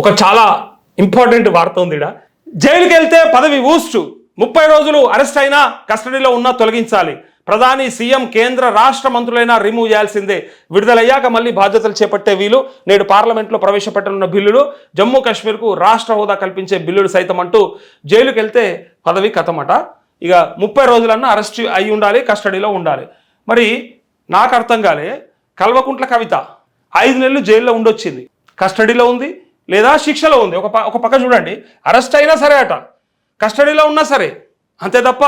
ఒక చాలా ఇంపార్టెంట్ వార్త ఉంది ఇక్కడ. జైలుకి వెళ్తే పదవి ఊస్టు 30 రోజులు అరెస్ట్ అయినా కస్టడీలో ఉన్నా తొలగించాలి. ప్రధాని, సీఎం, కేంద్ర రాష్ట్ర మంత్రులైనా రిమూవ్ చేయాల్సిందే. విడుదలయ్యాక మళ్ళీ బాధ్యతలు చేపట్టే వీలు. నేడు పార్లమెంట్లో ప్రవేశపెట్టనున్న బిల్లులు, జమ్మూ కాశ్మీర్కు రాష్ట్ర హోదా కల్పించే బిల్లులు సైతం అంటూ జైలుకి వెళ్తే పదవి కథమట. ఇక 30 రోజులన్నా అరెస్ట్ అయి ఉండాలి, కస్టడీలో ఉండాలి. మరి నాకు అర్థం కాలే, కల్వకుంట్ల కవిత 5 నెలలు జైల్లో ఉండొచ్చింది, కస్టడీలో ఉంది లేదా శిక్షలో ఉంది. ఒక పక్క చూడండి, అరెస్ట్ అయినా సరే అట, కస్టడీలో ఉన్నా సరే, అంతే తప్ప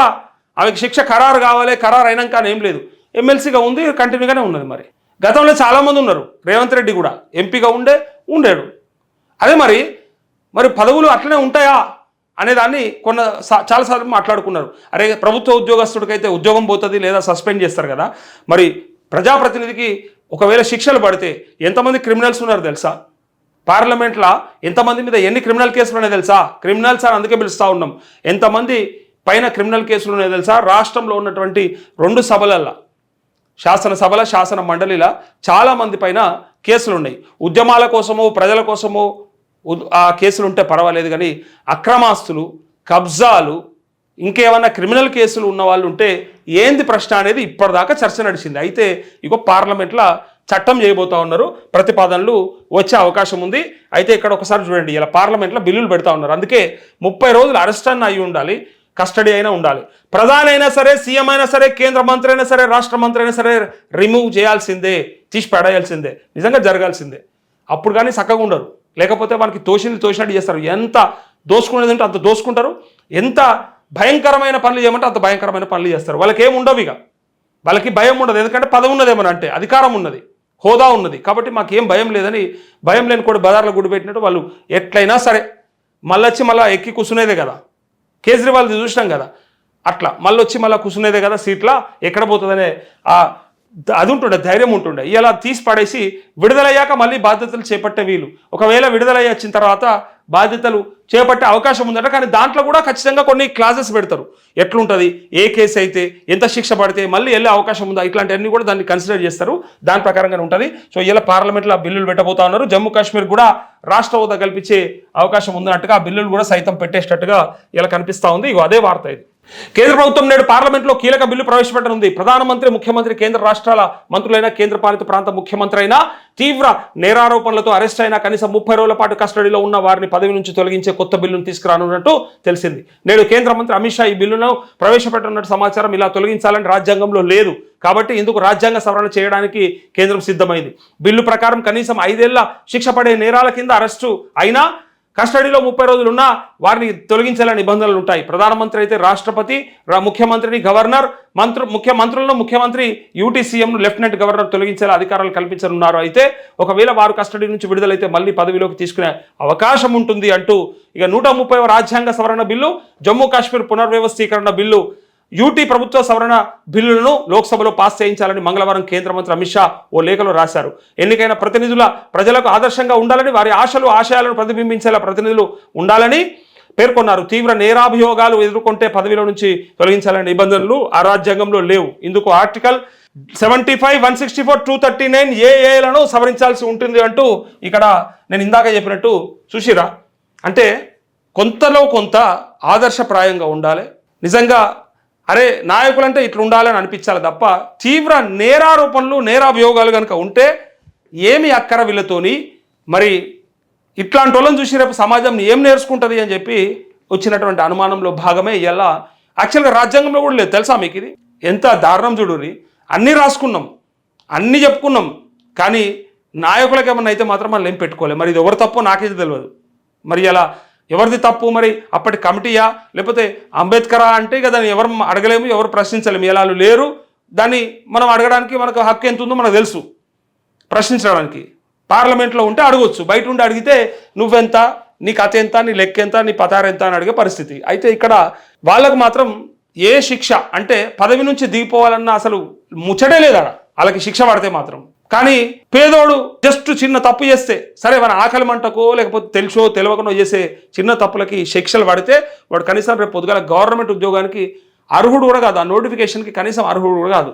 ఆమెకు శిక్ష ఖరారు కావాలి, ఖరారు అయినాక ఏం లేదు. ఎమ్మెల్సీగా ఉంది, కంటిన్యూగానే ఉన్నది. మరి గతంలో చాలామంది ఉన్నారు, రేవంత్ రెడ్డి కూడా ఎంపీగా ఉండేడు. అదే మరి పదవులు అట్లనే ఉంటాయా అనేదాన్ని చాలాసార్లు మాట్లాడుకున్నారు. అరే, ప్రభుత్వ ఉద్యోగస్తుడికైతే ఉద్యోగం పోతుంది లేదా సస్పెండ్ చేస్తారు కదా, మరి ప్రజాప్రతినిధికి ఒకవేళ శిక్షలు పడితే ఎంతమంది క్రిమినల్స్ ఉన్నారు తెలుసా? పార్లమెంట్లో ఎంతమంది మీద ఎన్ని క్రిమినల్ కేసులు ఉన్నాయో తెలుసా? క్రిమినల్స్ అని అందుకే పిలుస్తూ ఉన్నాం. ఎంతమంది పైన క్రిమినల్ కేసులు ఉన్నాయో తెలుసా? రాష్ట్రంలో ఉన్నటువంటి 2 సభలల్లో, శాసనసభల, శాసన మండలిలో చాలామంది పైన కేసులు ఉన్నాయి. ఉద్యమాల కోసమో ప్రజల కోసమో ఆ కేసులు ఉంటే పర్వాలేదు, కానీ అక్రమాస్తులు, కబ్జాలు, ఇంకేమన్నా క్రిమినల్ కేసులు ఉన్న వాళ్ళు ఉంటే ఏంది ప్రశ్న అనేది ఇప్పటిదాకా చర్చ నడిచింది. అయితే ఇగో పార్లమెంట్లో చట్టం చేయబోతా ఉన్నారు, ప్రతిపాదనలు వచ్చే అవకాశం ఉంది. అయితే ఇక్కడ ఒకసారి చూడండి, ఇలా పార్లమెంట్లో బిల్లులు పెడతా ఉన్నారు. అందుకే 30 రోజులు అరెస్ట్ అన్న అయి ఉండాలి, కస్టడీ అయినా ఉండాలి. ప్రధాని అయినా సరే, సీఎం అయినా సరే, కేంద్ర మంత్రి అయినా సరే, రాష్ట్ర మంత్రి అయినా సరే రిమూవ్ చేయాల్సిందే, తీసి పడేయాల్సిందే, నిజంగా జరగాల్సిందే. అప్పుడు కానీ చక్కగా ఉండరు, లేకపోతే వాళ్ళకి తోచినట్టు చేస్తారు. ఎంత దోసుకునేది అంటే అంత దోసుకుంటారు, ఎంత భయంకరమైన పనులు చేయమంటే అంత భయంకరమైన పనులు చేస్తారు. వాళ్ళకి ఏమి ఉండవు, ఇక వాళ్ళకి భయం ఉండదు. ఎందుకంటే పదవి ఉన్నదేమని అంటే అధికారం ఉన్నది, హోదా ఉన్నది, కాబట్టి మాకేం భయం లేదని, భయం లేని కూడా బజార్లో గుడి పెట్టినట్టు వాళ్ళు ఎట్లయినా సరే మళ్ళీ ఎక్కి కూర్చునేదే కదా. కేజ్రీవాల్ది చూసినాం కదా, అట్లా మళ్ళీ కూర్చునేదే కదా సీట్లా, ఎక్కడ పోతుందనే అది ఉంటుండే, ధైర్యం ఉంటుండే. ఇలా తీసి పడేసి విడుదలయ్యాక మళ్ళీ బాధ్యతలు చేపట్టే వీలు. ఒకవేళ విడుదలయ్యి వచ్చిన తర్వాత బాధ్యతలు చేపట్టే అవకాశం ఉందట, కానీ దాంట్లో కూడా ఖచ్చితంగా కొన్ని క్లాజెస్ పెడతారు. ఎట్లుంటుంది, ఏ కేసు అయితే ఎంత శిక్ష పడితే మళ్ళీ వెళ్ళే అవకాశం ఉందా, ఇట్లాంటివన్నీ కూడా దాన్ని కన్సిడర్ చేస్తారు. దాని ప్రకారంగానే ఉంటుంది. సో ఇలా పార్లమెంట్లో ఆ బిల్లులు పెట్టబోతా ఉన్నారు. జమ్మూ కాశ్మీర్ కూడా రాష్ట్ర హోదా కల్పించే అవకాశం ఉందన్నట్టుగా ఆ బిల్లులు కూడా సైతం పెట్టేటట్టుగా ఇలా కనిపిస్తూ ఉంది. ఇగో అదే వార్త ఇది. కేంద్ర ప్రభుత్వం నేడు పార్లమెంట్లో కీలక బిల్లు ప్రవేశపెట్టనుంది. ప్రధానమంత్రి, ముఖ్యమంత్రి, కేంద్ర రాష్ట్రాల మంత్రులైన, కేంద్రపాలిత ప్రాంత ముఖ్యమంత్రి అయినా, తీవ్ర నేరారోపణలతో అరెస్ట్ అయినా కనీసం 30 రోజుల పాటు కస్టడీలో ఉన్న వారిని పదవి నుంచి తొలగించే కొత్త బిల్లును తీసుకురానున్నట్టు తెలిసింది. నేడు కేంద్ర మంత్రి అమిత్ షా ఈ బిల్లును ప్రవేశపెట్టనున్నట్టు సమాచారం. ఇలా తొలగించాలని రాజ్యాంగంలో లేదు కాబట్టి ఇందుకు రాజ్యాంగ సవరణ చేయడానికి కేంద్రం సిద్ధమైంది. బిల్లు ప్రకారం కనీసం 5 ఏళ్ల శిక్ష పడే నేరాల కింద అరెస్టు అయినా కస్టడీలో 30 రోజులు ఉన్నా వారిని తొలగించాలని నిబంధనలు ఉంటాయి. ప్రధానమంత్రి అయితే రాష్ట్రపతి, ముఖ్యమంత్రిని గవర్నర్, ముఖ్యమంత్రులను ముఖ్యమంత్రి, యూటీసీఎంను లెఫ్టినెంట్ గవర్నర్ తొలగించేలా అధికారాలు కల్పించనున్నారు. అయితే ఒకవేళ వారు కస్టడీ నుంచి విడుదలైతే మళ్ళీ పదవిలోకి తీసుకునే అవకాశం ఉంటుంది అంటూ ఇక 130వ రాజ్యాంగ సవరణ బిల్లు, జమ్మూ కాశ్మీర్ పునర్వ్యవస్థీకరణ బిల్లు, యూటీ ప్రభుత్వ సవరణ బిల్లులను లోక్సభలో పాస్ చేయించాలని మంగళవారం కేంద్ర మంత్రి అమిత్ షా ఓ లేఖలో రాశారు. ఎన్నికైన ప్రతినిధుల ప్రజలకు ఆదర్శంగా ఉండాలని, వారి ఆశయాలను ప్రతిబింబించేలా ప్రతినిధులు ఉండాలని పేర్కొన్నారు. తీవ్ర నేరాభియోగాలు ఎదుర్కొంటే పదవిలో నుంచి తొలగించాలనే నిబంధనలు ఆ రాజ్యాంగంలో లేవు. ఇందుకు ఆర్టికల్ 75, 164, 239 ఏఏలను సవరించాల్సి ఉంటుంది అంటూ ఇక్కడ నేను ఇందాక చెప్పినట్టు చూసిరా. అంటే కొంతలో కొంత ఆదర్శప్రాయంగా ఉండాలి. నిజంగా అరే నాయకులంటే ఇట్లా ఉండాలని అనిపించాలి తప్ప తీవ్ర నేరారోపణలు, నేరాభియోగాలు కనుక ఉంటే ఏమి అక్కర వీళ్ళతోని, మరి ఇట్లాంటి వాళ్ళని చూసి రేపు సమాజం ఏం నేర్చుకుంటుంది అని చెప్పి వచ్చినటువంటి అనుమానంలో భాగమే ఇలా. యాక్చువల్గా రాజ్యాంగంలో కూడా లేదు తెలుసా మీకు? ఇది ఎంత దారుణం చూడుర్రి. అన్నీ రాసుకున్నాం, అన్నీ చెప్పుకున్నాం, కానీ నాయకులకు ఏమన్నా అయితే మాత్రం మనం ఏం పెట్టుకోలేదు. మరి ఇది ఎవరు తప్పో నాకైతే తెలియదు. మరి ఇలా ఎవరిది తప్పు? మరి అప్పటి కమిటీయా లేకపోతే అంబేద్కరా అంటే ఇక దాన్ని ఎవరు అడగలేము, ఎవరు ప్రశ్నించలేము. ఎలా లేరు, దాన్ని మనం అడగడానికి మనకు హక్కు ఎంత ఉందో మనకు తెలుసు. ప్రశ్నించడానికి పార్లమెంట్లో ఉంటే అడగొచ్చు, బయట ఉండి అడిగితే నువ్వెంత, నీ కథ ఎంత, నీ లెక్క ఎంత, నీ పతారు ఎంత అని అడిగే పరిస్థితి. అయితే ఇక్కడ వాళ్ళకు మాత్రం ఏ శిక్ష అంటే పదవి నుంచి దిగిపోవాలన్న అసలు ముచ్చటే లేదా వాళ్ళకి శిక్ష పడితే మాత్రం. కానీ పేదోడు జస్ట్ చిన్న తప్పు చేస్తే సరే, మన ఆకలి మంటకో లేకపోతే తెలుసో తెలియకనో చేసే చిన్న తప్పులకి శిక్షలు పడితే వాడు కనీసం రేపు పొద్దుగాల గవర్నమెంట్ ఉద్యోగానికి అర్హుడు కూడా కాదు, ఆ నోటిఫికేషన్కి కనీసం అర్హుడు కూడా కాదు.